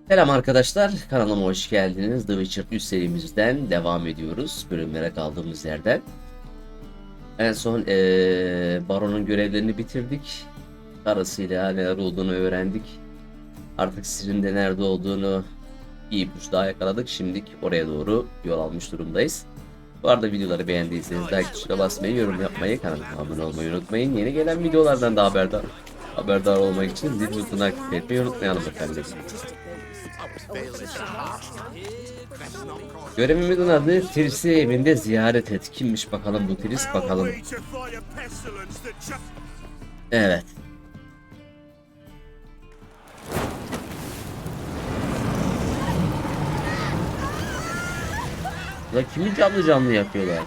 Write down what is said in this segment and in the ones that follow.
Selam arkadaşlar, kanalıma hoş geldiniz. The Witcher 3 serimizden devam ediyoruz. Bölümlere kaldığımız yerden. En son Baron'un görevlerini bitirdik. Karısıyla neler olduğunu öğrendik. Artık sirrin de nerede olduğunu bir ipucu daha yakaladık. Şimdilik oraya doğru yol almış durumdayız. Bu arada videoları beğendiyseniz like tuşuna basmayı, yorum yapmayı, kanalıma abone olmayı unutmayın. Yeni gelen videolardan da haberdar olmak için zil butonunu aktif etmeyi unutmayalım efendim. Görevimizin adı TRİSS'i evinde ziyaret et. Kimmiş bakalım bu TRİSS, bakalım. Evet. Ya kimi canlı canlı yapıyorlar?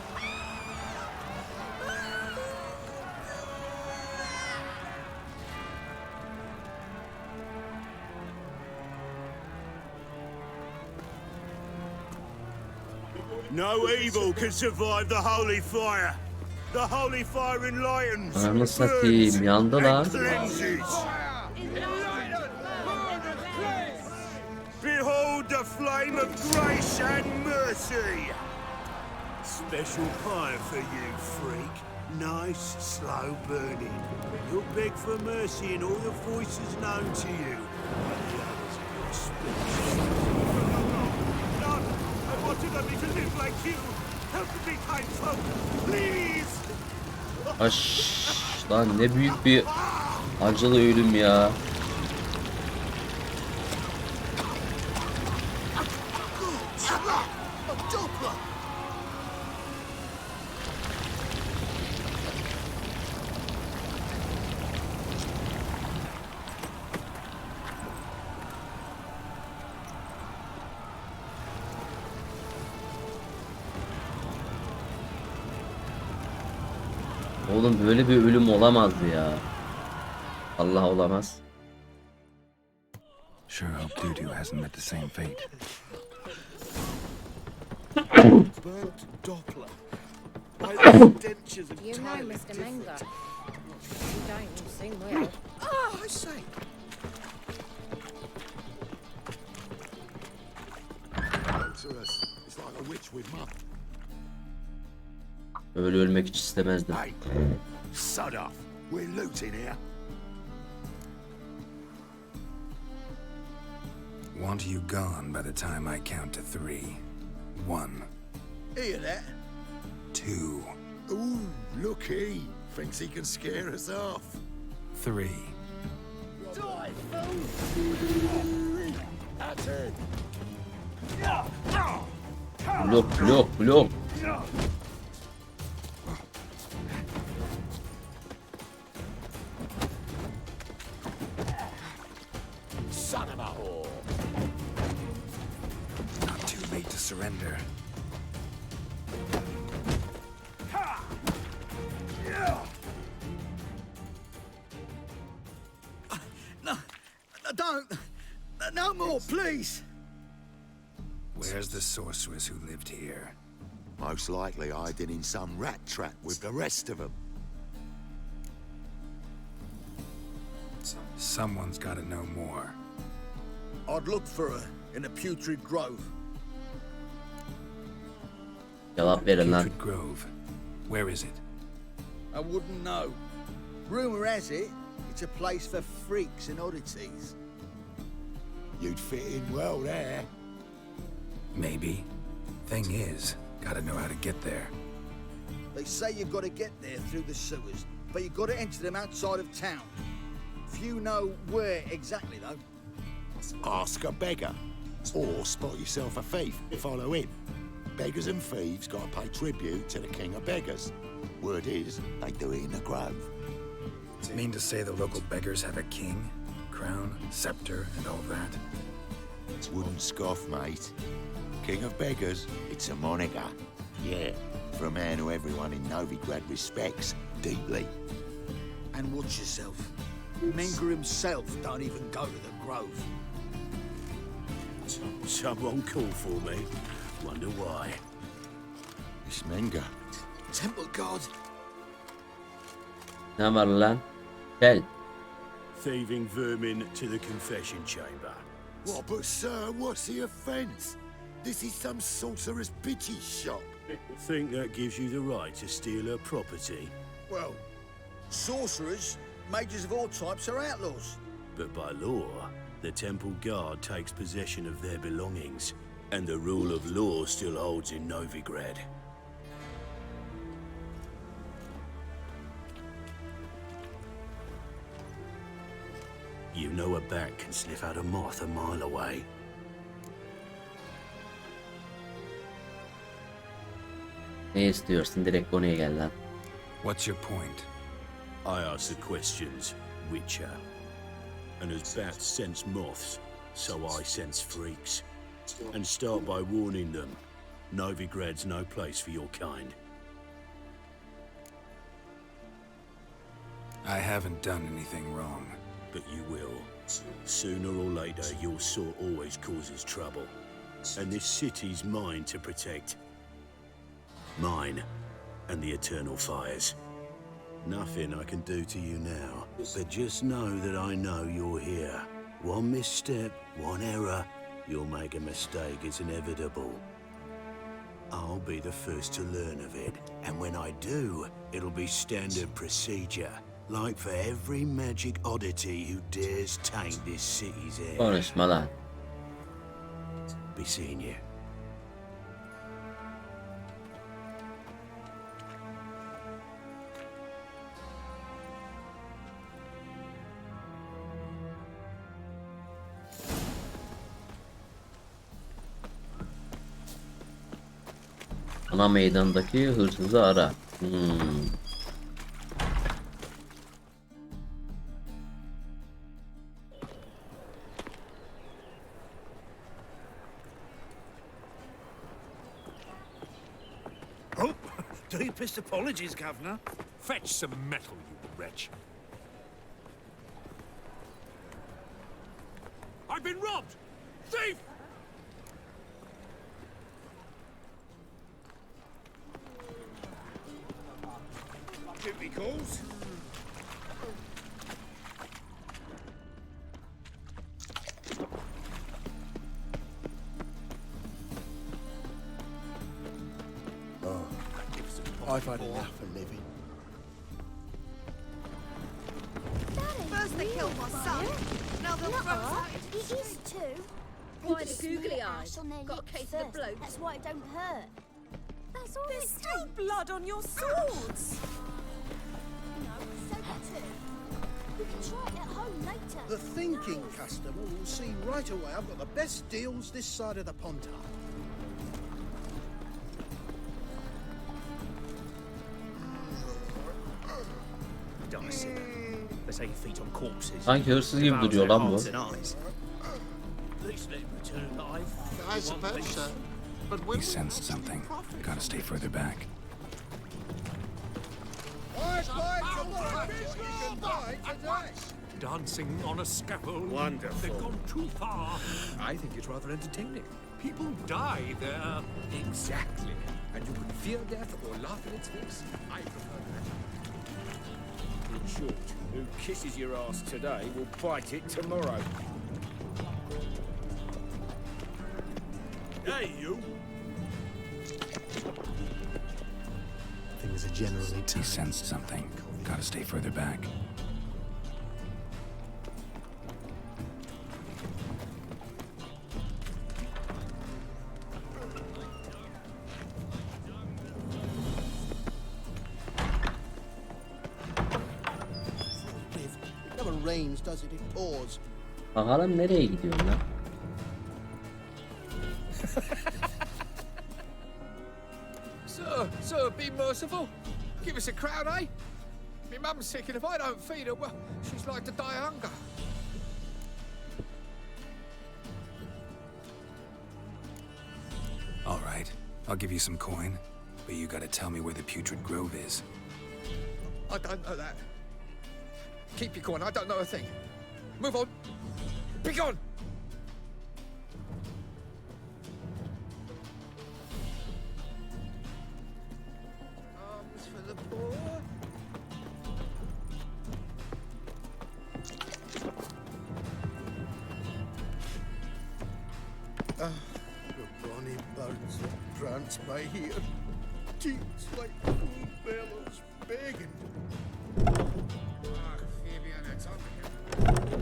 No evil can survive the holy fire. The holy fire enlightens, Ananı satayım, yandı lan. cleanses. Behold the flame of grace and mercy. Special fire for you, freak. Nice, slow burning. You'll beg for mercy in all the voices known to you. And the others of your speech. No, I wanted only to live like you. Help me, kind folk, please. Aş lan, ne büyük bir acılı ölüm ya. Oğlum böyle bir ölüm olamazdı ya. Allah, olamaz. Sure hope Dudu hasn't met the same fate. Burnt Doppler. By the dentures of You know, entirely Mr. different. Menga. You don't seem well. Ah, I say. To us, it's like a witch with mum. Öyle ölmek hiç istemezdim. Hey, sod off. We're looting here. Want you gone by the time I count to 3. 1, Hear that? 2, Ooh, look he. Thinks he can scare us off. 3. Blok. Son of a whore. Not too late to surrender. Don't. No more, please. Where's the sorceress who lived here? Most likely hiding in some rat trap with the rest of them. Someone's got to know more. I'd look for her in a putrid grove. Cevap verin lan. Putrid Grove. Where is it? I wouldn't know. Rumor has it, it's a place for freaks and oddities. You'd fit in well there. Maybe. Thing is, gotta know how to get there. They say you've got to get there through the sewers, but you've got to enter them outside of town. Few know where exactly, though. Ask a beggar. Or spot yourself a thief. Follow him. Beggars and thieves got to pay tribute to the king of beggars. Word is, they do it in the grove. Mean to say the local beggars have a king, crown, scepter, and all that? Wouldn't scoff, mate. King of beggars, it's a moniker. Yeah, for a man who everyone in Novigrad respects deeply. And watch yourself. Menga himself don't even go to the grove. Someone called for me. Wonder why. It's Menga. Temple God. Ne var lan? Gel. Thieving vermin to the confession chamber. What, but sir, what's the offence? This is some sorcerer's bitchy shop. Think that gives you the right to steal her property? Well, sorcerers, mages of all types are outlaws. But by law, the temple guard takes possession of their belongings, and the rule of law still holds in Novigrad. You know a bat can sniff out a moth a mile away. Ne istiyorsun? Direkt konuya gel lan. What's your point? I ask the questions, Witcher. And as bats sense moths, so I sense freaks. And start by warning them, Novigrad's no place for your kind. I haven't done anything wrong. But you will. Sooner or later, your sort always causes trouble. And this city's mine to protect. Mine and the eternal fires. Nothing I can do to you now, but just know that I know you're here. One misstep, one error, you'll make a mistake, it's inevitable. I'll be the first to learn of it, and when I do, it'll be standard procedure. Like for every magic oddity who dares taint this city's air. Konuşma lan. Be seeing you. Ana meydandaki hırsızı ara. Oh, deepest apologies, Governor. Fetch some metal, you wretch. I've been robbed! Thief! Duty calls. I've had enough for living. First they killed my son, now they'll throw us out into the It is street. too. Why They the googly smear eyes? ash on their Got a lips case of the first. bloat. That's why it don't hurt. That's all There's it still takes. blood on your swords. No, so too. We can try it at home later. The thinking customer will see right away I've got the best deals this side of the pond. Let's 8 feet on corpses. Sanki hırsız gibi duruyor lan bu. At least let him return alive. I suppose so. But We sensed something. Gotta stay further back. Dancing on a scaffold. Wonderful. They've gone too far. I think it's rather entertaining. People die there. Exactly. And you can fear death or laugh in its face. I prefer that. In short, who kisses your ass today will bite it tomorrow. Hey, you! Things are generally We sensed something. Gotta stay further back. It never rains, does it? It pours. Bakalım nereye gidiyor lan? Sir, be merciful. Give us a crown, eh? My mum's sick, and if I don't feed her, well, she's like to die of hunger. All right. I'll give you some coin, but you gotta tell me where the putrid grove is. I don't know that. Keep your coin, I don't know a thing. Move on. Be gone! Arms for the poor. The bonny birds that prance by here, cheeks like full bellows begging. Fabian, it's up here.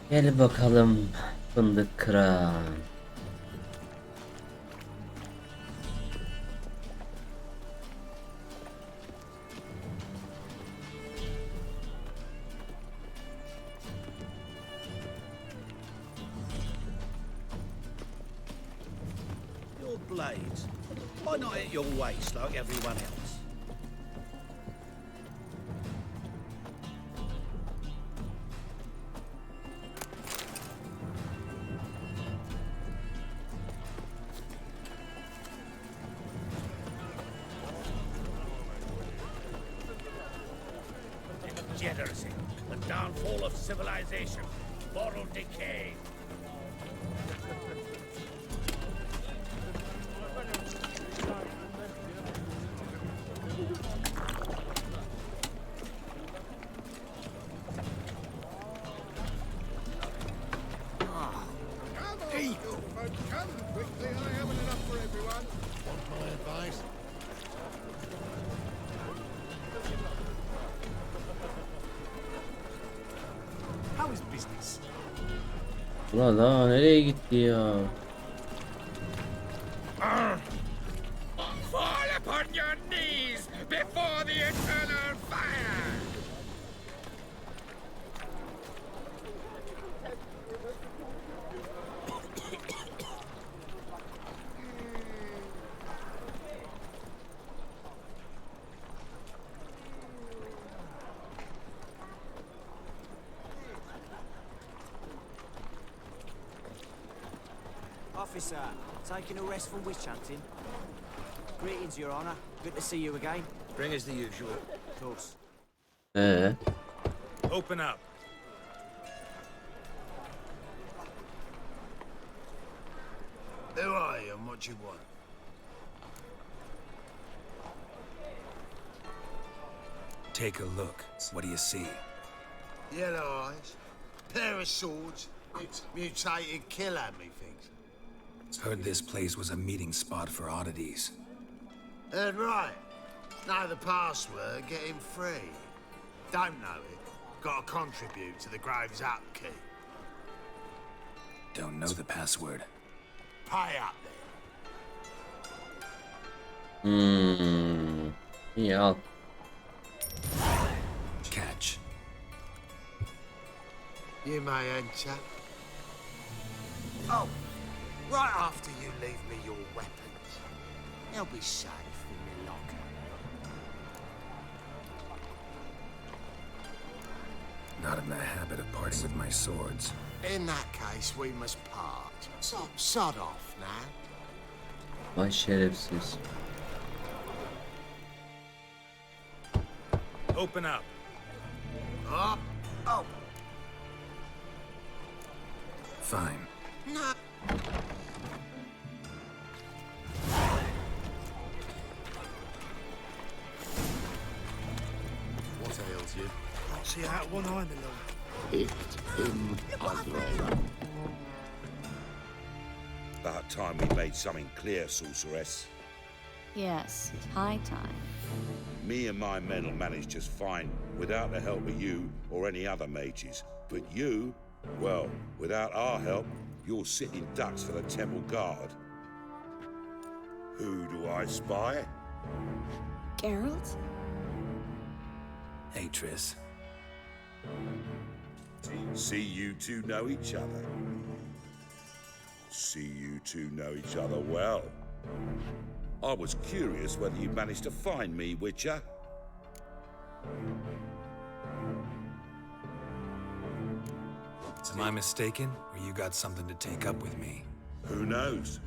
Gel bakalım fındık kıran. Your blades, why not at your waist like everyone else? Degeneracy, the downfall of civilization, moral decay. Eagle, come quickly. I haven't enough for everyone. Want my advice? How is business? Ulan daha nereye gitti ya? Fall upon your knees before the eternal fire. Officer, taking a rest from witch hunting. Greetings, Your Honor. Good to see you again. Bring us the usual. Of course. Open up. Who are you and what do you want? Take a look. What do you see? Yellow eyes, pair of swords, it's mutated killer, methinks. Heard this place was a meeting spot for oddities. Heard right. Know the password, get him free. Don't know it, gotta contribute to the Grave's upkeep. Don't know the password. Pay up then. İyi al. Catch. You may enter. Oh, right after you leave me your weapons. They'll be safe in my locker. Not in the habit of parting with my swords. In that case, we must part. Sod off now. Vay şerefsiz. Open up. Up. Oh, Fine. no. What ails you? Can't see out one eye, my lord. It's impossible. About time we made something clear, sorceress. Yes, it's high time. Me and my men will manage just fine without the help of you or any other mages. But you, well, without our help, you're sitting ducks for the temple guard. Who do I spy? Geralt? Hey, Triss. See you two know each other. See you two know each other well. I was curious whether you managed to find me, Witcher. Am I mistaken, or you got something to take up with me? Who knows?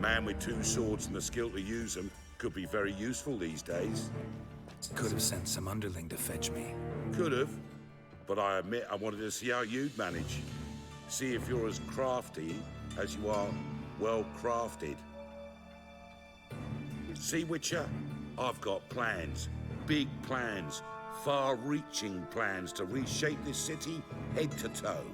Man with two swords and the skill to use them could be very useful these days. Could have sent some underling to fetch me. Could have, but I admit I wanted to see how you'd manage. See if you're as crafty as you are well crafted. See, Witcher, I've got plans, big plans, far-reaching plans to reshape this city head to toe.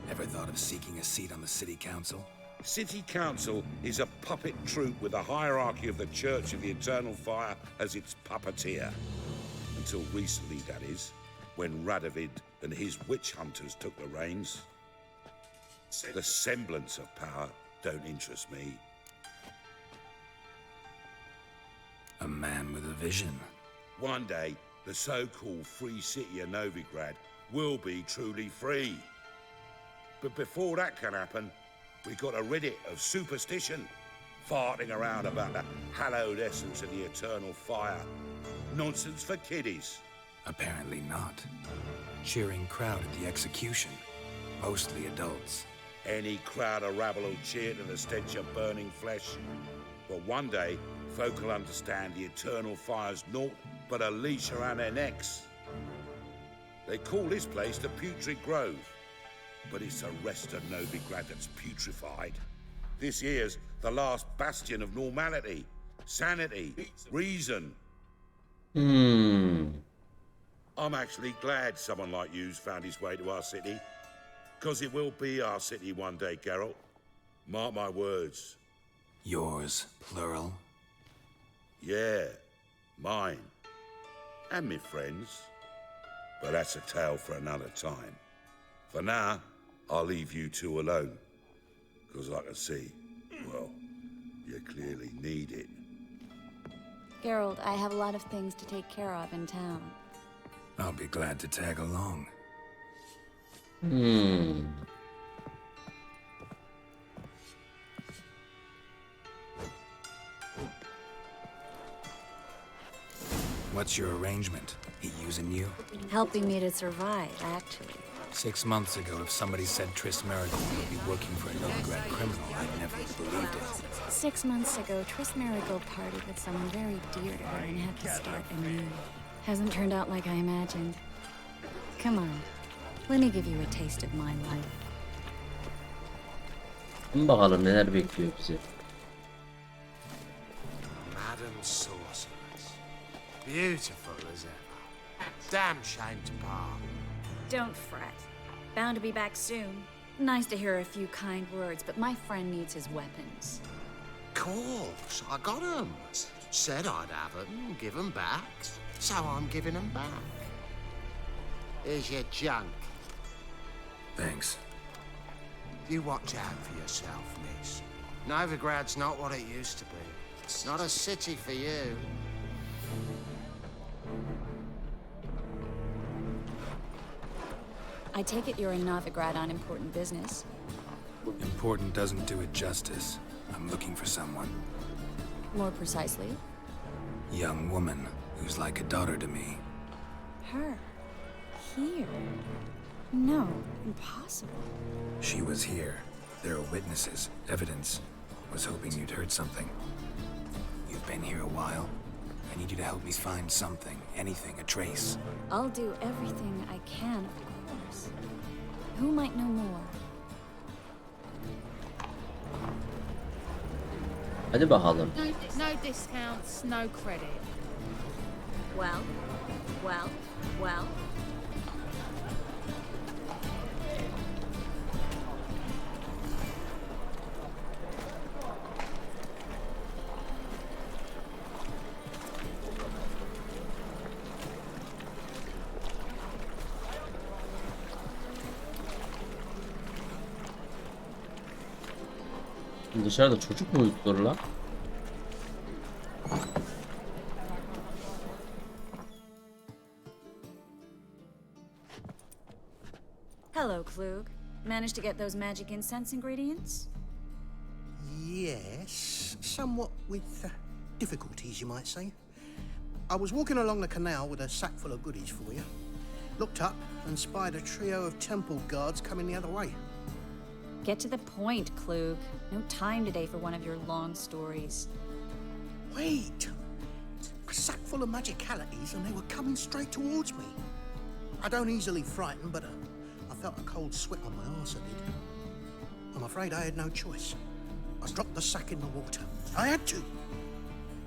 Ever thought of seeking a seat on the city council? City Council is a puppet troupe with a hierarchy of the Church of the Eternal Fire as its puppeteer. Until recently, that is, when Radovid and his witch hunters took the reins. The semblance of power don't interest me. A man with a vision. One day, the so-called free city of Novigrad will be truly free. But before that can happen, we got to rid it of superstition, farting around about the hallowed essence of the eternal fire. Nonsense for kiddies. Apparently not. Cheering crowd at the execution. Mostly adults. Any crowd of rabble will cheer to the stench of burning flesh. But one day, folk will understand the eternal fire's naught but a leash around their necks. They call this place the Putrid Grove, but it's the rest of Novigrad that's putrefied. This here's the last bastion of normality, sanity, reason. I'm actually glad someone like you's found his way to our city, because it will be our city one day, Geralt. Mark my words. Yours, plural? Yeah, mine. And me friends. But that's a tale for another time. For now, I'll leave you two alone. Because I can see, well, you clearly need it. Geralt, I have a lot of things to take care of in town. I'll be glad to tag along. What's your arrangement? He using you? Helping me to survive, actually. 6 months ago, if somebody said Triss Merigold would be working for a Novigrad criminal, I'd never have believed it. 6 months ago, Triss Merigold partied with someone very dear to her and had to start anew. Hasn't turned out like I imagined. Come on, let me give you a taste of my life. Bakalım neler bekliyor bizi. Madam Sorceress. Beautiful as ever. Damn shame to part. Don't fret. Bound to be back soon. Nice to hear a few kind words, but my friend needs his weapons. Course, I got 'em. Said I'd have 'em, give 'em back. So I'm giving 'em back. Here's your junk. Thanks. You watch out for yourself, miss. Novigrad's not what it used to be. It's not a city for you. I take it you're in Novigrad on important business. Important doesn't do it justice. I'm looking for someone. More precisely? Young woman who's like a daughter to me. Her. Here. No, impossible. She was here. There are witnesses, evidence. Was hoping you'd heard something. You've been here a while. I need you to help me find something, anything, a trace. I'll do everything I can, of course. Who might know more? Hadi bakalım. No discounts, no credit. Well. Dışarıda çocuk mu uyutulur lan? Hello, Klug. Managed to get those magic incense ingredients? Yes, somewhat with difficulties, you might say. I was walking along the canal with a sack full of goodies for you. Looked up and spied a trio of temple guards coming the other way. Get to the point, Klug. No time today for one of your long stories. Wait! A sack full of magicalities and they were coming straight towards me. I don't easily frighten, but I felt a cold sweat on my arse, I did. I'm afraid I had no choice. I dropped the sack in the water. I had to.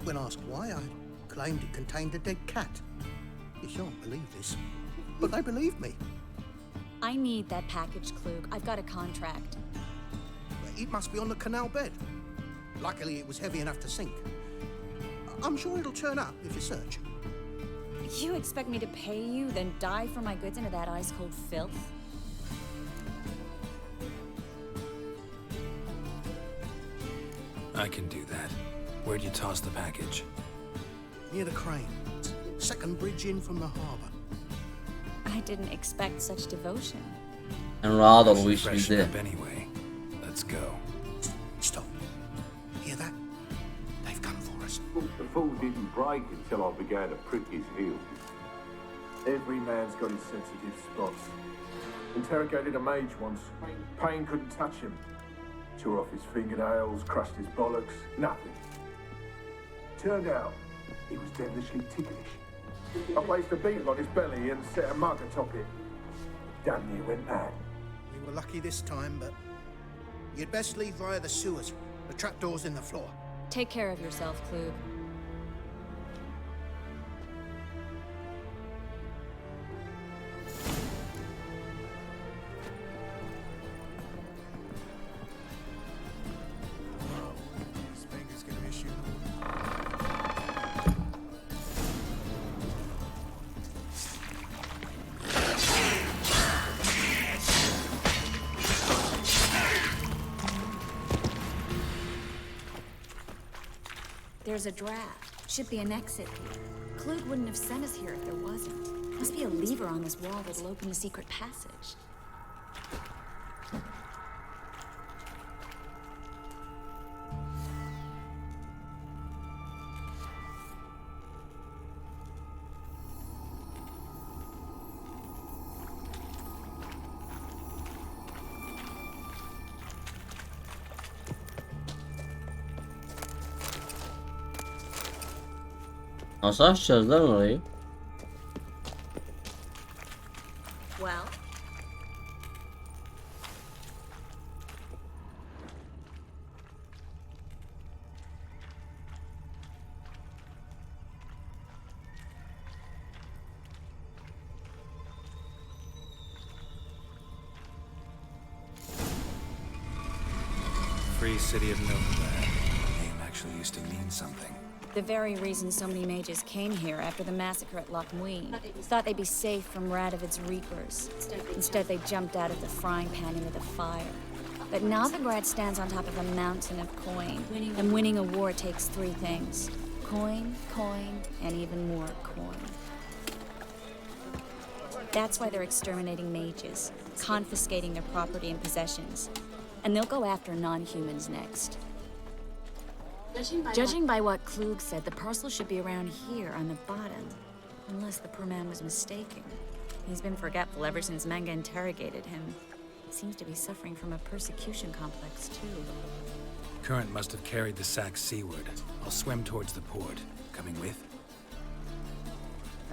When asked why, I claimed it contained a dead cat. You shan't believe this, but they believed me. I need that package, Klug. I've got a contract. It must be on the canal bed. Luckily, it was heavy enough to sink. I'm sure it'll turn up if you search. You expect me to pay you, then dive for my goods into that ice-cold filth? I can do that. Where'd you toss the package? Near the crane. Second bridge in from the harbour. I didn't expect such devotion. En rahat ol, bu Should iş freshen bizde. up anyway. Let's go. Stop. Hear that? They've come for us. The fall didn't break until I began to prick his heels. Every man's got his sensitive spots. Interrogated a mage once. Pain couldn't touch him. Tore off his fingernails, crushed his bollocks, nothing. Turned out, he was devilishly ticklish. I placed a beetle on his belly and set a mug atop it. Damn near went mad. We were lucky this time, but you'd best leave via the sewers. The trapdoor's in the floor. Take care of yourself, Klug. This finger's gonna issue. There's a draft. Should be an exit here. Klug wouldn't have sent us here if there wasn't. Must be a lever on this wall that'll open the secret passage. Nasıl açacağız lan orayı? Well, Free city of Nowhere. The name actually used to mean something. the very reason so many mages came here after the massacre at Loch Muin. Thought they'd be safe from Radovid's reapers. Instead, they jumped out of the frying pan into the fire. But Novigrad stands on top of a mountain of coin. And winning a war takes three things. Coin, coin, and even more coin. That's why they're exterminating mages, confiscating their property and possessions. And they'll go after non-humans next. Judging by what Klug said, the parcel should be around here on the bottom. Unless the poor man was mistaken. He's been forgetful ever since Manga interrogated him. He seems to be suffering from a persecution complex, too. Current must have carried the sack seaward. I'll swim towards the port. Coming with?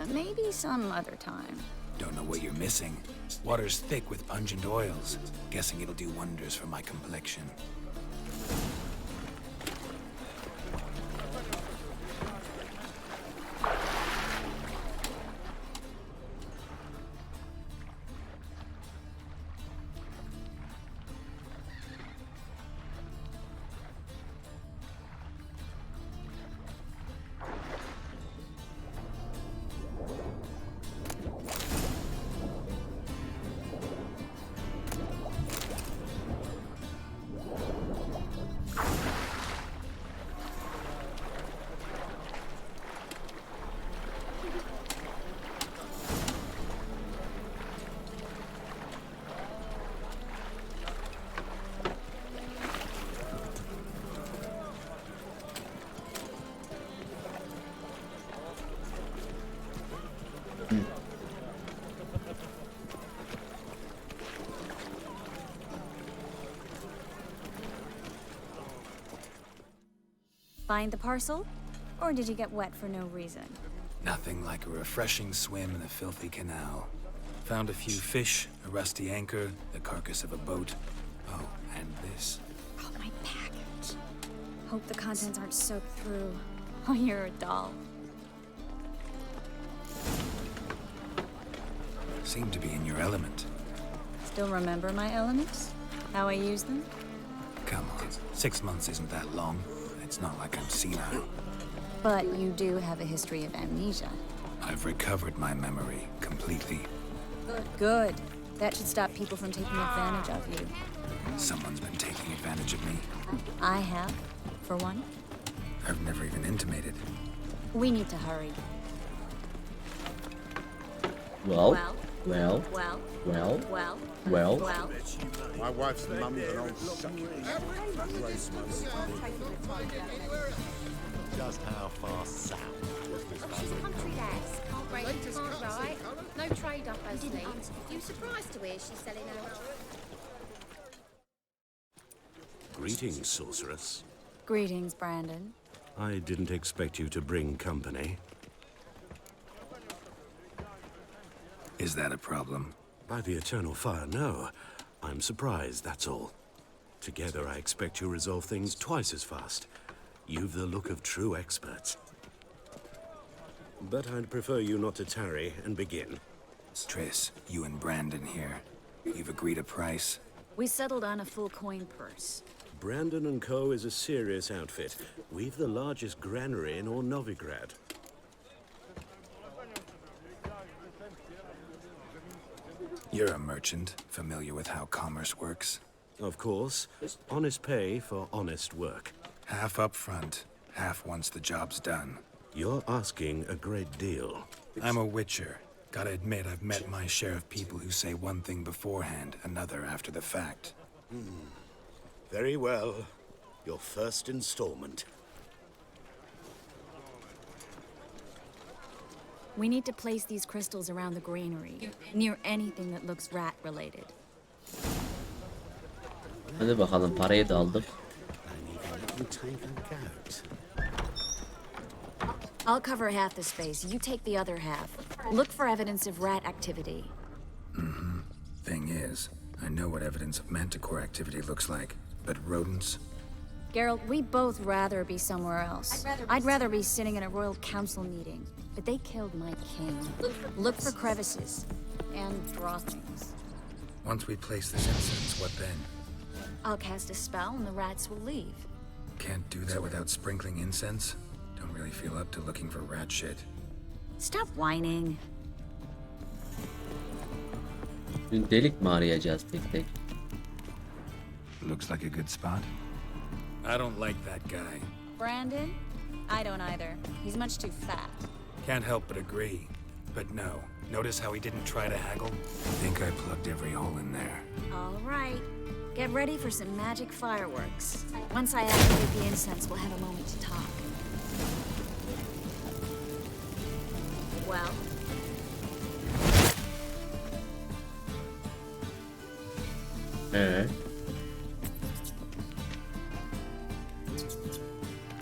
Maybe some other time. Don't know what you're missing. Water's thick with pungent oils. Guessing it'll do wonders for my complexion. Find the parcel? Or did you get wet for no reason? Nothing like a refreshing swim in a filthy canal. Found a few fish, a rusty anchor, the carcass of a boat. Oh, and this. Oh, my package. Hope the contents aren't soaked through. Oh, you're a doll. Seem to be in your element. Still remember my elements? How I use them? Come on, 6 months isn't that long. It's not like I'm senile. But you do have a history of amnesia. I've recovered my memory completely. Good. That should stop people from taking advantage of you. Someone's been taking advantage of me. I have, for one. I've never even intimated. We need to hurry. Well. Well. My wife's mum's an old succubus. Just how far south was this She's a valley? country lass. Can't break, can't write. No trade up her sleeves. You surprised to hear she's selling her. Greetings, sorceress. Greetings, Brandon. I didn't expect you to bring company. Is that a problem? By the eternal fire, no. I'm surprised, that's all. Together, I expect you resolve things twice as fast. You've the look of true experts. But I'd prefer you not to tarry and begin. TRİSS, you and Brandon here. You've agreed a price? We settled on a full coin purse. Brandon & Co. is a serious outfit. We've the largest granary in all Novigrad. You're a merchant, familiar with how commerce works? Of course. Honest pay for honest work. Half up front, half once the job's done. You're asking a great deal. I'm a witcher. Gotta admit, I've met my share of people who say one thing beforehand, another after the fact. Very well. Your first installment. We need to place these crystals around the granary, near anything that looks rat-related. Hadi bakalım, parayı da aldık. I'll cover half the space, you take the other half. Look for evidence of rat activity. Thing is, I know what evidence of manticore activity looks like, but rodents? Geralt, we'd both rather be somewhere else. I'd rather be sitting in a royal council meeting, but they killed my king. Look for crevices and draw things. Once we place this incense, what then? I'll cast a spell and the rats will leave. Can't do that without sprinkling incense? Don't really feel up to looking for rat shit. Stop whining. Dün delik mi arayacağız tek tek? Looks like a good spot. I don't like that guy. Brandon? I don't either. He's much too fat. Can't help but agree. But no, notice how he didn't try to haggle? I think I plugged every hole in there. All right. Get ready for some magic fireworks. Once I activate the incense, we'll have a moment to talk. Well?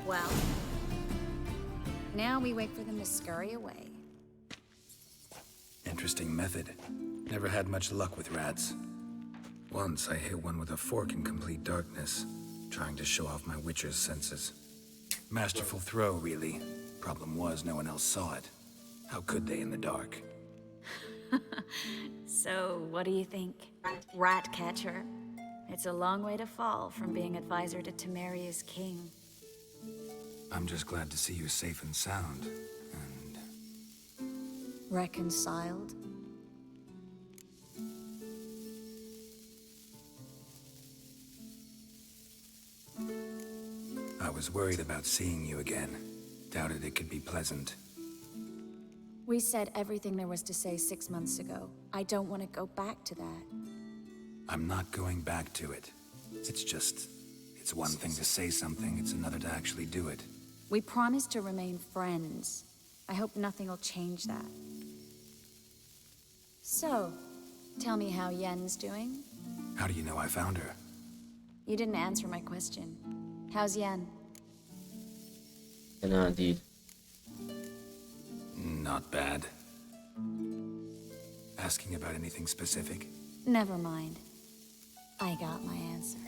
Well? Now we wait for them to scurry away. Interesting method. Never had much luck with rats. Once I hit one with a fork in complete darkness, trying to show off my witcher's senses. Masterful throw, really. Problem was, no one else saw it. How could they in the dark? So, what do you think? Rat catcher? It's a long way to fall from being advisor to Temeria's king. I'm just glad to see you safe and sound. And Reconciled? I was worried about seeing you again. Doubted it could be pleasant. We said everything there was to say 6 months ago. I don't want to go back to that. I'm not going back to it. It's one thing to say something, it's another to actually do it. We promised to remain friends. I hope nothing will change that. So, tell me how Yen's doing? How do you know I found her? You didn't answer my question. How's Yen? Fena değil. Not bad. Asking about anything specific? Never mind. I got my answer.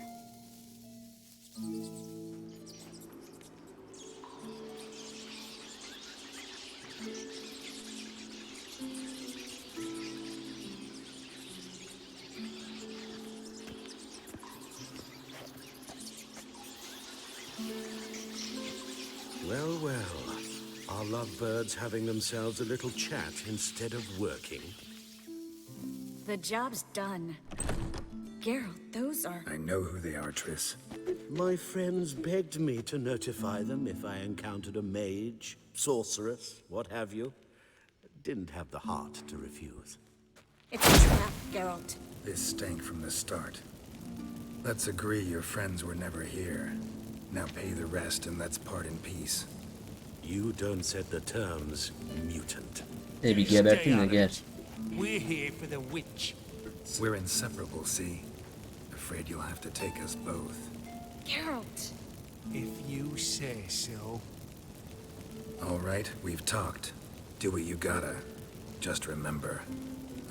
Well, well. Are lovebirds having themselves a little chat instead of working? The job's done. Geralt, those are... I know who they are, Triss. My friends begged me to notify them if I encountered a mage, sorceress, what have you. Didn't have the heart to refuse. It's a trap, Geralt. This stank from the start. Let's agree your friends were never here. Now pay the rest and let's part in peace. You don't set the terms, mutant. Bir gebertin de gel. We're here for the witch. We're inseparable, see? Afraid you'll have to take us both. Geralt! If you say so. All right, we've talked. Do what you gotta. Just remember,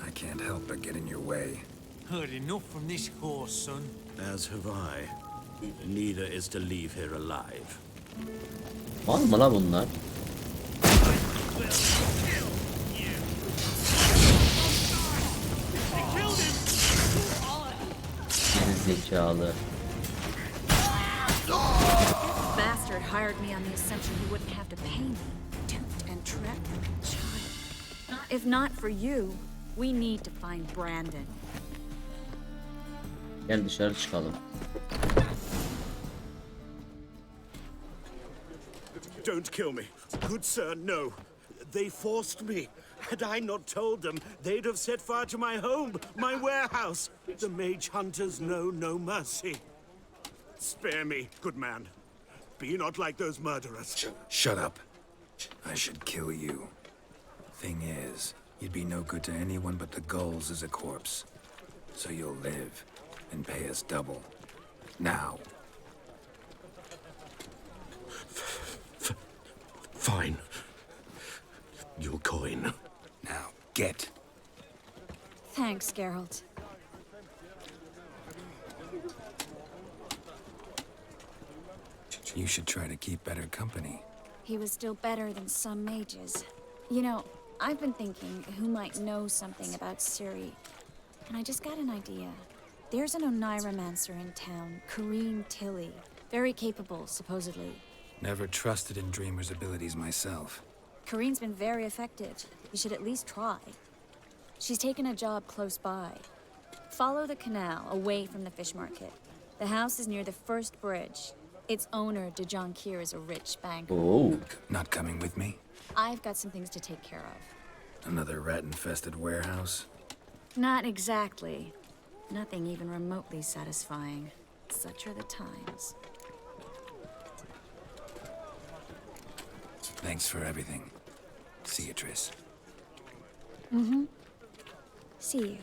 I can't help but get in your way. Heard enough from this horse, son. As have I. Neither is to leave here alive. Var mı la bunlar? Geri zekalı. Bastard hired me on the assumption he wouldn't have to pay me. Duped and trapped like a child. If not for you, we need to find Brandon. Gel dışarı çıkalım. Don't kill me. Good sir, no. They forced me. Had I not told them, they'd have set fire to my home, my warehouse. The mage hunters know no mercy. Spare me, good man. Be not like those murderers. Shut up. I should kill you. Thing is, you'd be no good to anyone but the gulls as a corpse. So you'll live and pay us double. Now. Fine. Your coin. Now, get. Thanks, Geralt. You should try to keep better company. He was still better than some mages. You know, I've been thinking who might know something about Ciri. And I just got an idea. There's an Oneiromancer in town, Corrine Tilly. Very capable, supposedly. Never trusted in Dreamer's abilities myself. Corrine's been very effective. You should at least try. She's taken a job close by. Follow the canal, away from the fish market. The house is near the first bridge. Its owner, de Jonquier, is a rich banker. Oh. Not coming with me? I've got some things to take care of. Another rat-infested warehouse? Not exactly. Nothing even remotely satisfying. Such are the times. Thanks for everything. See you, Triss. Mm-hmm. See you.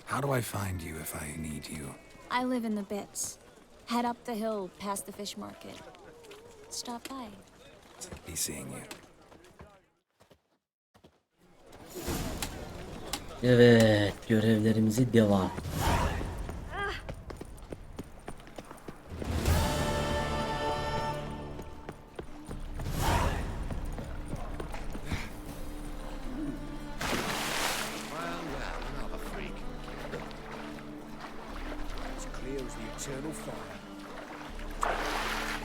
How do I find you if I need you? I live in the Bits. Head up the hill past the fish market. Stop by. Be seeing you. Evet, görevlerimize devam.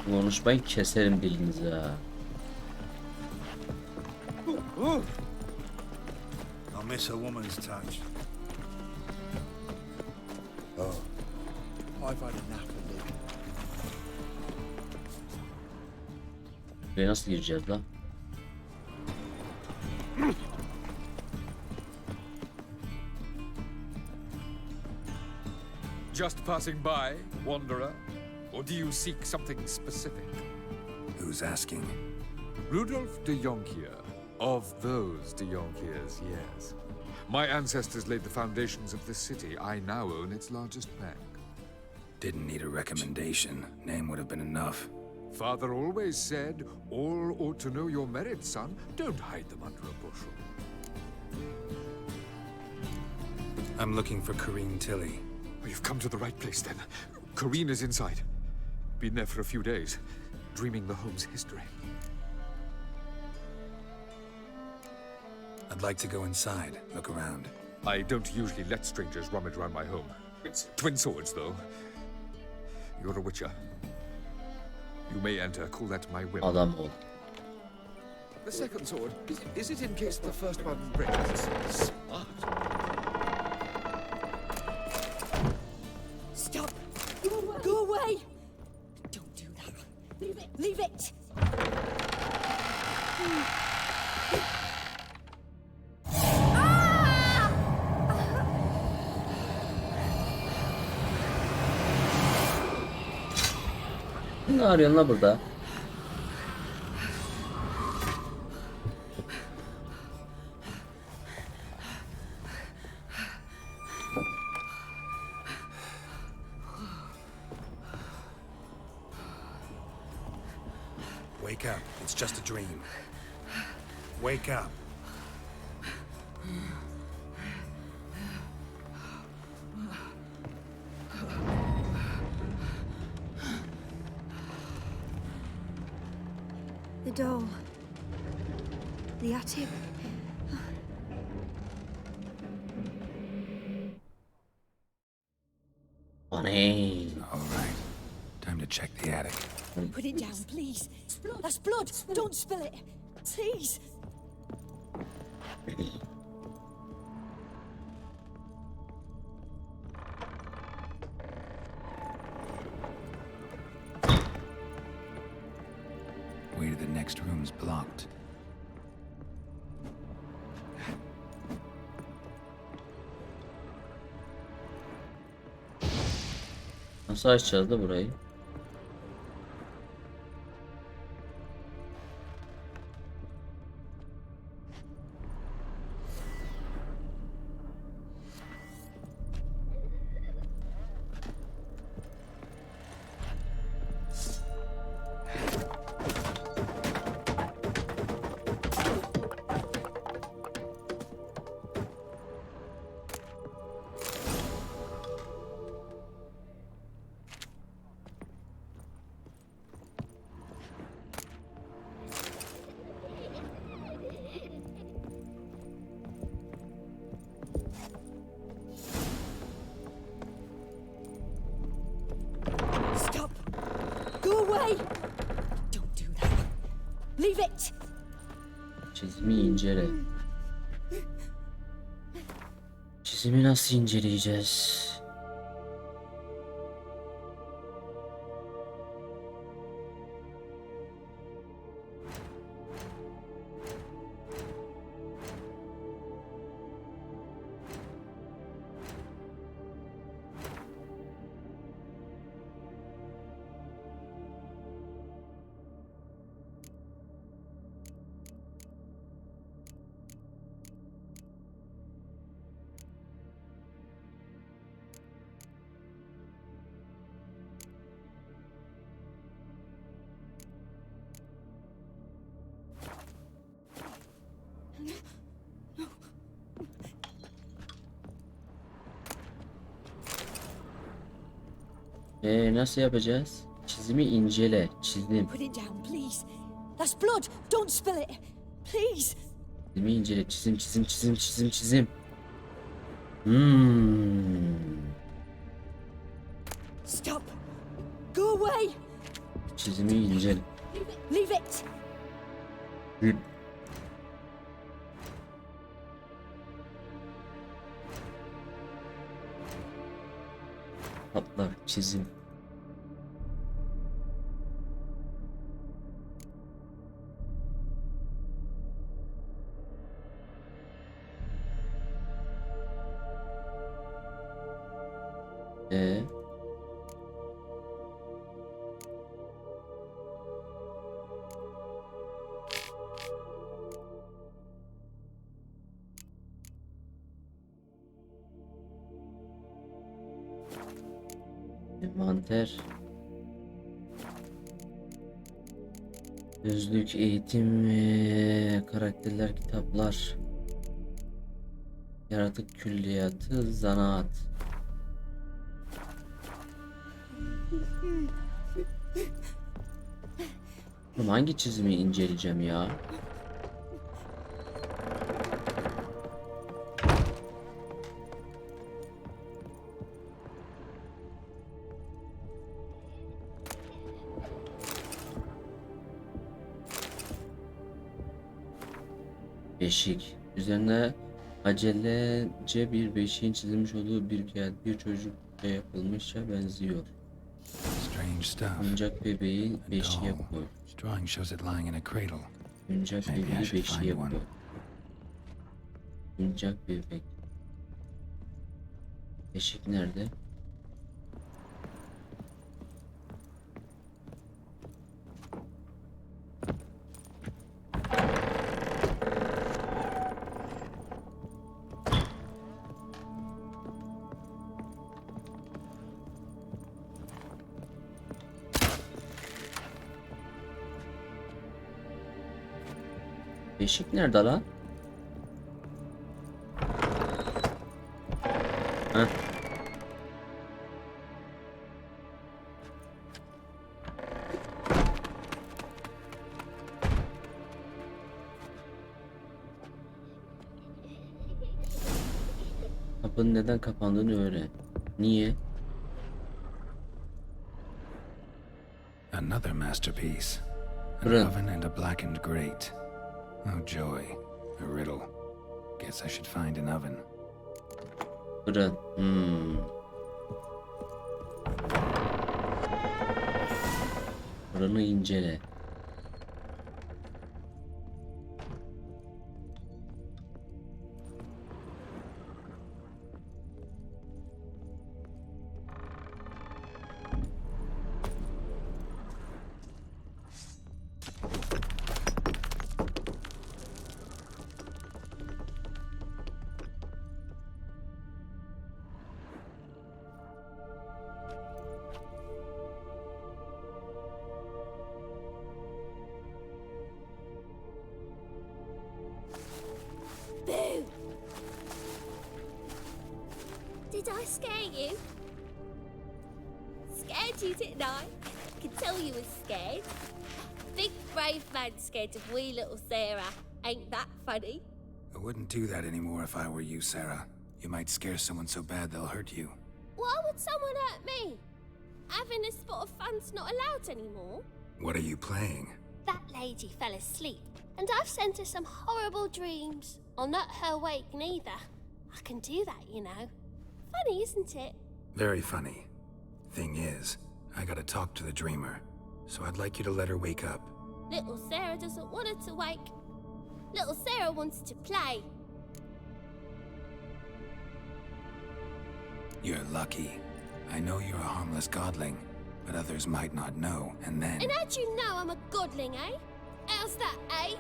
Konuşmayı keserim dilinizi ha. I miss a woman's touch. Oh. I've had enough of living. Buraya nasıl gireceğiz lan? Just passing by, wanderer? Or do you seek something specific? Who's asking? Rudolph de Jonquier. Of those de Jonquiers, yes. My ancestors laid the foundations of this city. I now own its largest bank. Didn't need a recommendation. Name would have been enough. Father always said, all ought to know your merits, son. Don't hide them under a bushel. I'm looking for Corrine Tilly. Oh, you've come to the right place, then. Corrine is inside. Been there for a few days, dreaming the home's history. I'd like to go inside, look around. I don't usually let strangers rummage around my home. It's twin swords, though. You're a witcher. You may enter, call that my whim. Adam ol. The second sword, is it in case the first one breaks? Smart. Stop! Go away! Don't do that. Leave it! Leave it! Ne arıyorsun la burada? Wake up, it's just a dream. Wake up. The dome. The attic. Aney. All right, time to check the attic. Put it down, please. That's blood. Don't spill it. Please. Way to the next room's blocked. Nasıl açacağız da burayı? Stop. Go away. Don't do that. Leave it. Çizimi incele. Çizimi nasıl inceleyeceğiz? Nasıl yapacağız? Çizimi incele. Çizim. Put it down, please. That's blood. Don't spill it. Please. Çizimi incele. Çizim. Stop. Go away. Çizimi incele. Leave it. Hatlar. Çizim. Envanter. Özlük, eğitim, karakterler, kitaplar, yaratık külliyatı, zanaat. Oğlum hangi çizimi inceleyeceğim ya? Beşik. Üzerine acelece bir beşiğin çizilmiş olduğu bir kağıt bir çocukça yapılmışça benziyor. Strange stuff. Oyuncak bebeği A beşiğe doll. koy. This drawing shows it lying in a cradle. Oyuncak Maybe I bebeği should beşiğe find one. koy. Oyuncak bebek. Beşik nerede? Beşik nerede lan? Heh. Kapının neden kapandığını öğren. Niye? Another masterpiece. An Fırın. oven and a blackened grate. Oh joy. A riddle. Guess I should find an oven. Fırın. Fırını incele. Boo! Did I scare you? Scared you, didn't I? I could tell you was scared. Big brave man scared of wee little Sarah. Ain't that funny? I wouldn't do that anymore if I were you, Sarah. You might scare someone so bad they'll hurt you. Why would someone hurt me? Having a spot of fun's not allowed anymore. What are you playing? That lady fell asleep, and I've sent her some horrible dreams. I'll not her wake neither. I can do that, you know. Funny, isn't it? Very funny. Thing is, I gotta talk to the dreamer, so I'd like you to let her wake up. Little Sarah doesn't want her to wake. Little Sarah wants to play. You're lucky. I know you're a harmless godling, but others might not know, and then... And how'd you know I'm a godling, eh? How's that, eh?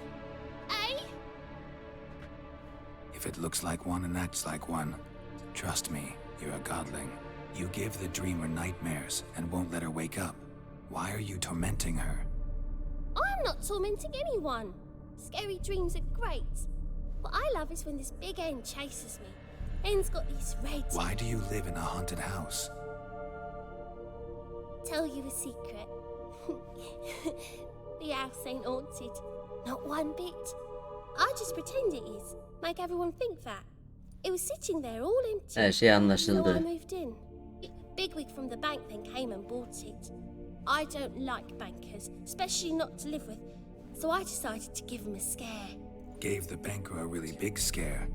Eh? If it looks like one and acts like one, trust me, you're a godling. You give the dreamer nightmares and won't let her wake up. Why are you tormenting her? I'm not tormenting anyone. Scary dreams are great. What I love is when this big hen chases me. Hen's got these red... Why do you live in a haunted house? Tell you a secret. The house ain't haunted. Not one bit. I just pretend it is. Make everyone think that. It was sitting there all empty. Her şey So I anlaşıldı. moved in. Bigwig from the bank then came and bought it. I don't like bankers, especially not to live with. So I decided to give him a scare. Gave the banker a really big scare.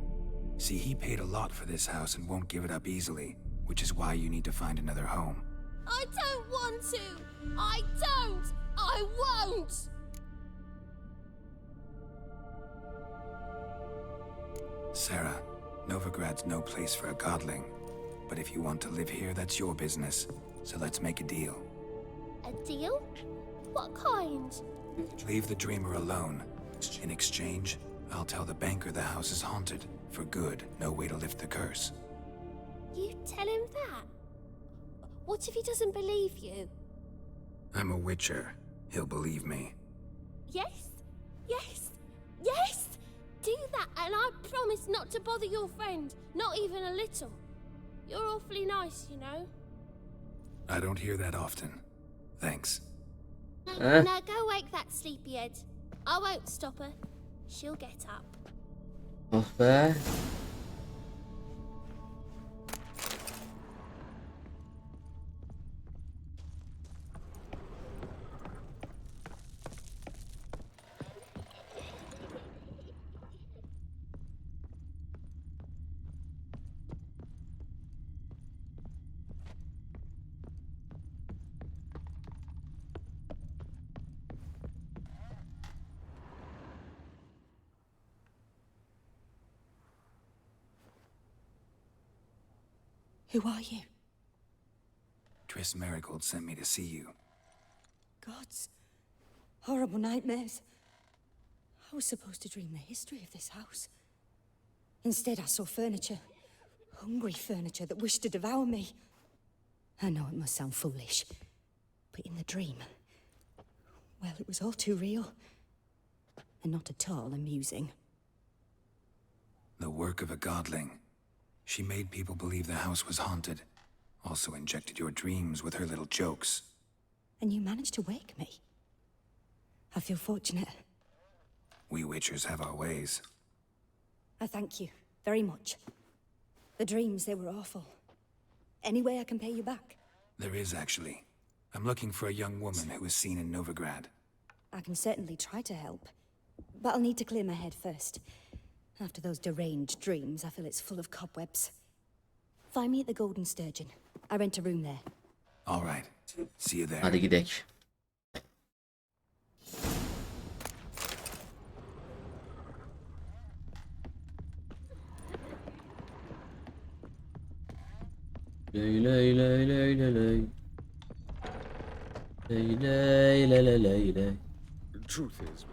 See, he paid a lot for this house and won't give it up easily, which is why you need to find another home. I don't want to. I don't. I won't. Sarah, Novigrad's no place for a godling. But if you want to live here, that's your business. So let's make a deal. A deal? What kind? Leave the dreamer alone. In exchange, I'll tell the banker the house is haunted. For good, no way to lift the curse. You tell him that? What if he doesn't believe you? I'm a witcher. He'll believe me. Yes, yes, yes! Do that and I promise not to bother your friend, not even a little. You're awfully nice, you know. I don't hear that often. Thanks. Now go wake that sleepyhead. I won't stop her. She'll get up. Oh be. Who are you? TRİSS Marigold sent me to see you. Gods. Horrible nightmares. I was supposed to dream the history of this house. Instead, I saw furniture. Hungry furniture that wished to devour me. I know it must sound foolish, but in the dream, well, it was all too real. And not at all amusing. The work of a godling. She made people believe the house was haunted. Also injected your dreams with her little jokes. And you managed to wake me. I feel fortunate. We witchers have our ways. I thank you very much. The dreams, they were awful. Any way I can pay you back? There is, actually. I'm looking for a young woman who was seen in Novigrad. I can certainly try to help. But I'll need to clear my head first. After those deranged dreams, I feel it's full of cobwebs. Find me at the Golden Sturgeon. I rent a room there. All right. See you there. Hadi gidek. Ley ley ley ley ley ley. Ley ley ley ley ley ley. The truth is,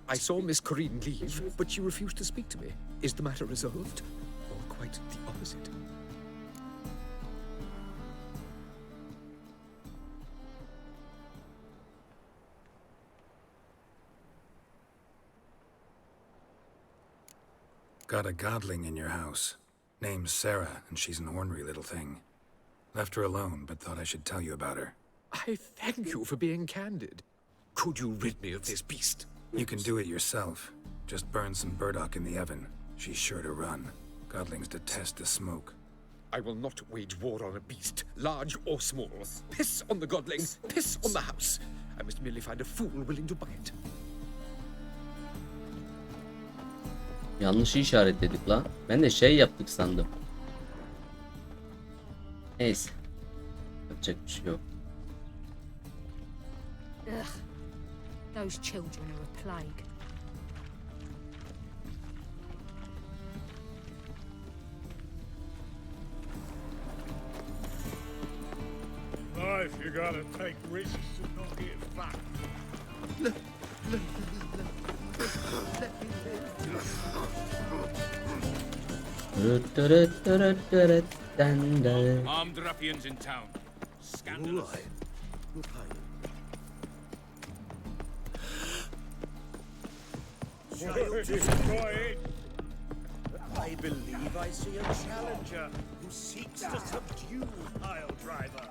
I saw Miss Corinne leave, but she refused to speak to me. Is the matter resolved? Or quite the opposite? Got a godling in your house. Name's Sarah, and she's an ornery little thing. Left her alone, but thought I should tell you about her. I thank you for being candid. Could you rid me of this beast? You can do it yourself. Just burn some burdock in the oven. She's sure to run. Godlings detest the smoke. I will not wage war on a beast, large or small. Piss on the godling, piss on the house. I must merely find a fool willing to buy it. Yanlışı işaretledik la. Ben de şey yaptık sandım. Neyse. Yapacak bir şey yok. Ugh. Those children are a plague. Life, you gotta take risks to not get fucked. Armed ruffians in town. Scandalous. All right. We'll pay Quiet. I believe I see a challenger who seeks to subdue Pile Driver.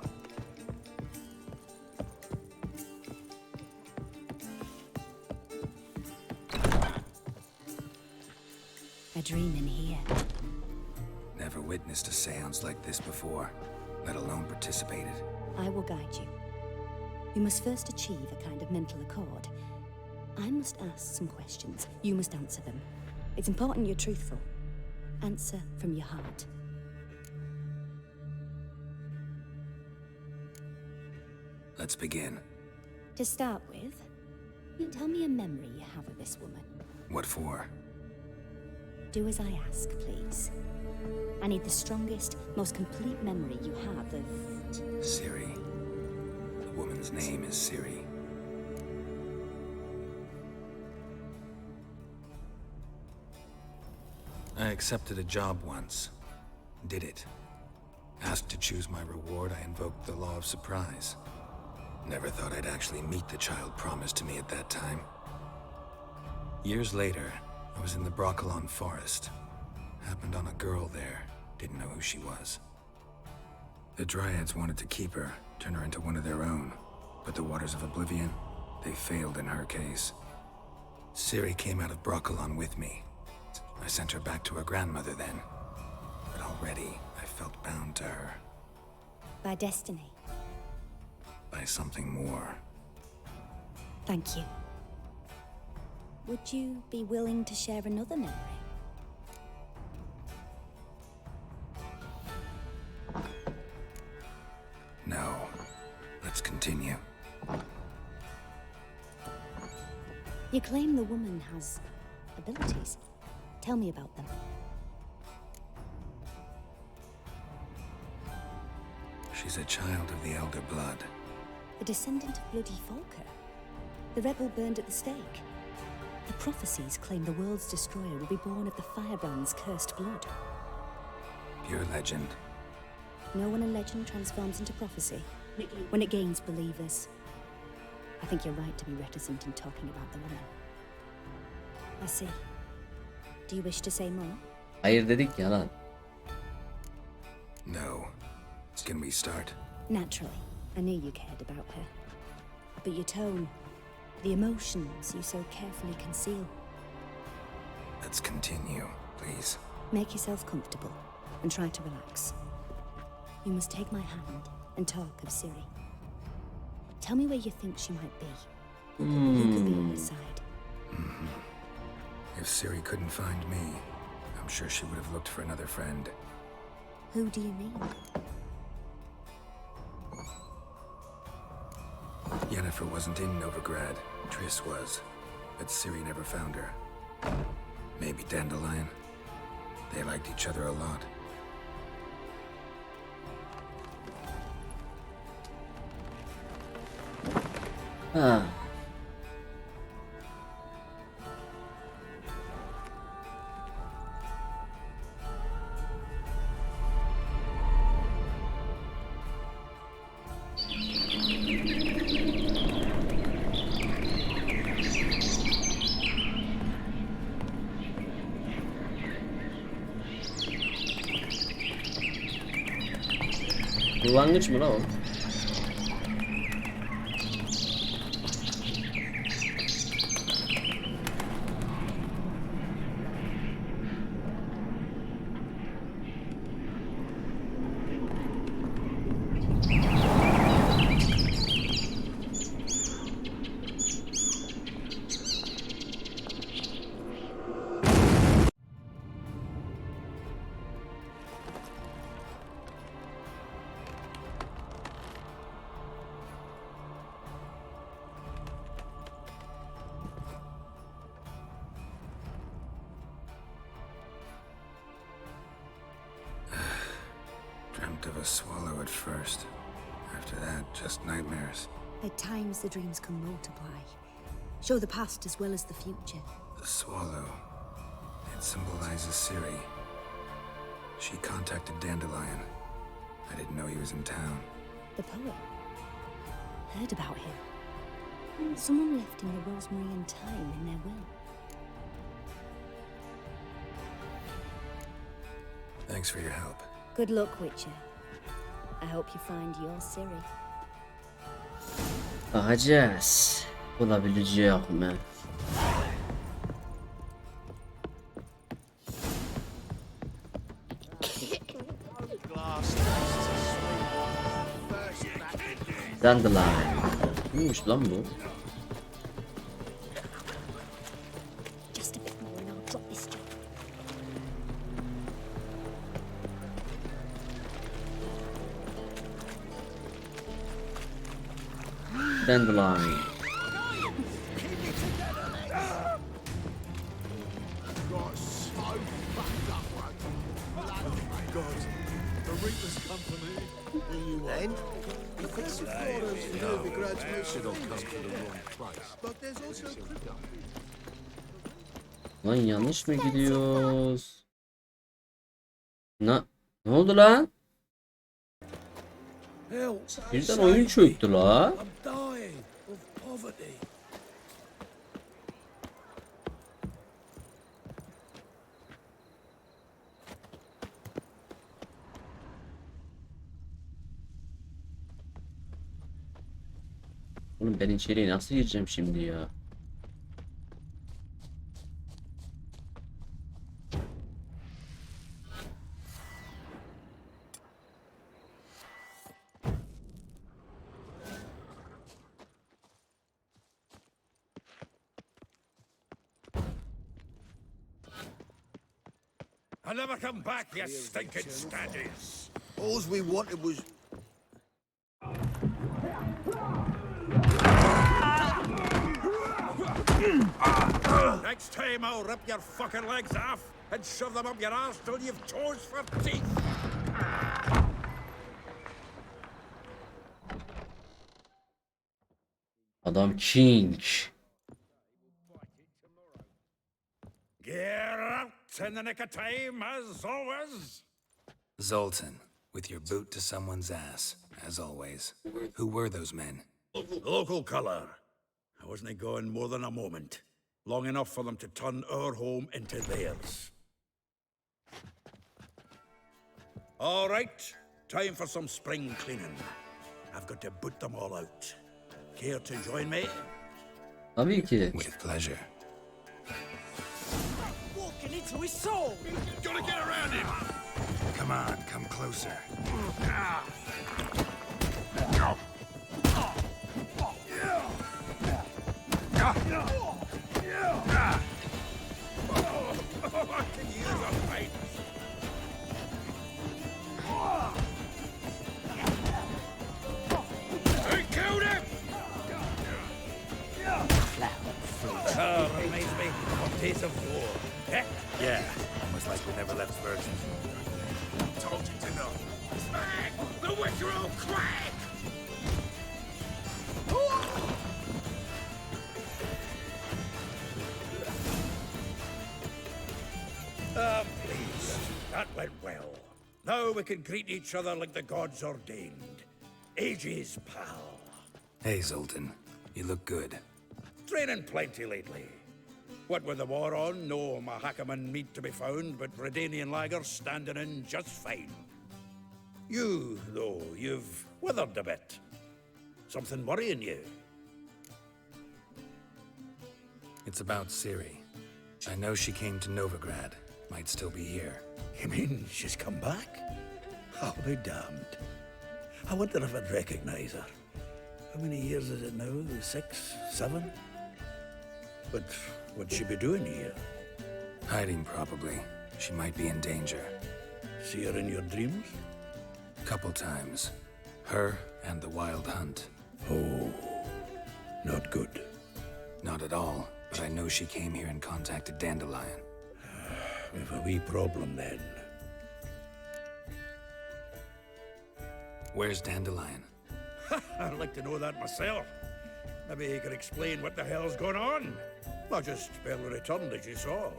A dream in here. Never witnessed a seance like this before, let alone participated. I will guide you. You must first achieve a kind of mental accord. I must ask some questions. You must answer them. It's important you're truthful. Answer from your heart. Let's begin. To start with, tell me a memory you have of this woman. What for? Do as I ask, please. I need the strongest, most complete memory you have of... Siri. The woman's name is Siri. I accepted a job once. Did it. Asked to choose my reward, I invoked the law of surprise. Never thought I'd actually meet the child promised to me at that time. Years later, I was in the Broccolon forest. Happened on a girl there. Didn't know who she was. The Dryads wanted to keep her, turn her into one of their own. But the Waters of Oblivion, they failed in her case. Ciri came out of Broccolon with me. I sent her back to her grandmother then. But already, I felt bound to her. By destiny. By something more. Thank you. Would you be willing to share another memory? No. Let's continue. You claim the woman has abilities. Tell me about them. She's a child of the Elder Blood. The descendant of Bloody Falker. The rebel burned at the stake. The prophecies claim the world's destroyer will be born of the Firebrand's cursed blood. Pure legend. No one in legend transforms into prophecy when it gains believers. I think you're right to be reticent in talking about the woman. I see. Do you wish to say more? Hayır dedik ya lan. No. Can we start? Naturally. I knew you cared about her. But your tone, the emotions you so carefully conceal. Let's continue, please. Make yourself comfortable and try to relax. You must take my hand and talk of Ciri. Tell me where you think she might be. Who could be on her side? If Ciri couldn't find me, I'm sure she would have looked for another friend. Who do you mean? Yennefer wasn't in Novigrad. Triss was. But Ciri never found her. Maybe Dandelion. They liked each other a lot. Ha. Kullanıcı mı lan o? Dreamt of a swallow at first. After that, just nightmares. At times the dreams can multiply. Show the past as well as the future. The swallow. It symbolizes Ciri. She contacted Dandelion. I didn't know he was in town. The poet. Heard about him. Someone left him the Rosemary thyme in their will. Thanks for your help. Good luck, Witcher. I hope you find your Ciri. Bakacağız. Bulabilecek mi? Dandelion. Neymiş lan bu? Just a bit more and I'll drop this job. Dandelion. Then, he thinks the Flores and Novigrad's mission will come to the wrong place. But there's also Lan yanlış mı gidiyoruz? Ne oldu lan? Birden oyun çöktü la. I'm dying of poverty. Oğlum ben içeriye nasıl gireceğim şimdi ya? I never come back, you stinking staggies. All we wanted was... Next time I'll rip your fucking legs off and shove them up your arse till you've toes for teeth. Adam king. Get out in the nick of time, as always. Zoltan, with your boot to someone's ass, as always. Who were those men? Local colour. I wasn't gone more than a moment. Long enough for them to turn our home into theirs. All right, time for some spring cleaning. I've got to boot them all out. Care to join me? Tabii ki. With pleasure. Walking into his soul! Gotta get around him! Come on, come closer. I can use a fight. I killed him! Reminds me of Days of War. Eh? Yeah, almost like we never left virgin. Told you to know. Smack! The Witcher will crack! Please. That went well. Now we can greet each other like the gods ordained. Ages, pal. Hey, Zoltan. You look good. Training plenty lately. What with the war on, no Mahakaman meat to be found, but Redanian lagers standing in just fine. You, though, you've withered a bit. Something worrying you? It's about Ciri. I know she came to Novigrad. Might still be here. You mean she's come back? I'll be damned. I wonder if I'd recognize her. How many years is it now? 6, 7? But what'd she be doing here? Hiding, probably. She might be in danger. See her in your dreams? Couple times. Her and the Wild Hunt. Oh, not good. Not at all, but I know she came here and contacted Dandelion. We've a wee problem then. Where's Dandelion? I'd like to know that myself. Maybe he could explain what the hell's going on. I just barely returned, as you saw.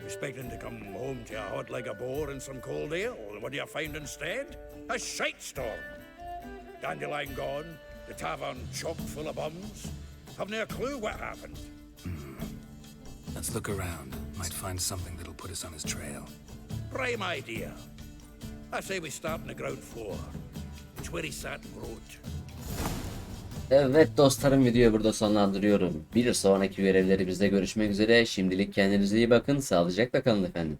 Expecting to come home to a hot like a boar and some cold ale. What do you find instead? A shite storm. Dandelion gone, the tavern chock full of bums. Haven't a clue what happened. Let's look around. Might find something that'll put us on his trail. Prime idea. I say we start on the ground floor. It's where he sat and wrote. Evet dostlarım, videoyu burada sonlandırıyorum. Bir sonraki görevlerimizde görüşmek üzere. Şimdilik kendinize iyi bakın. Sağlıcakla kalın efendim.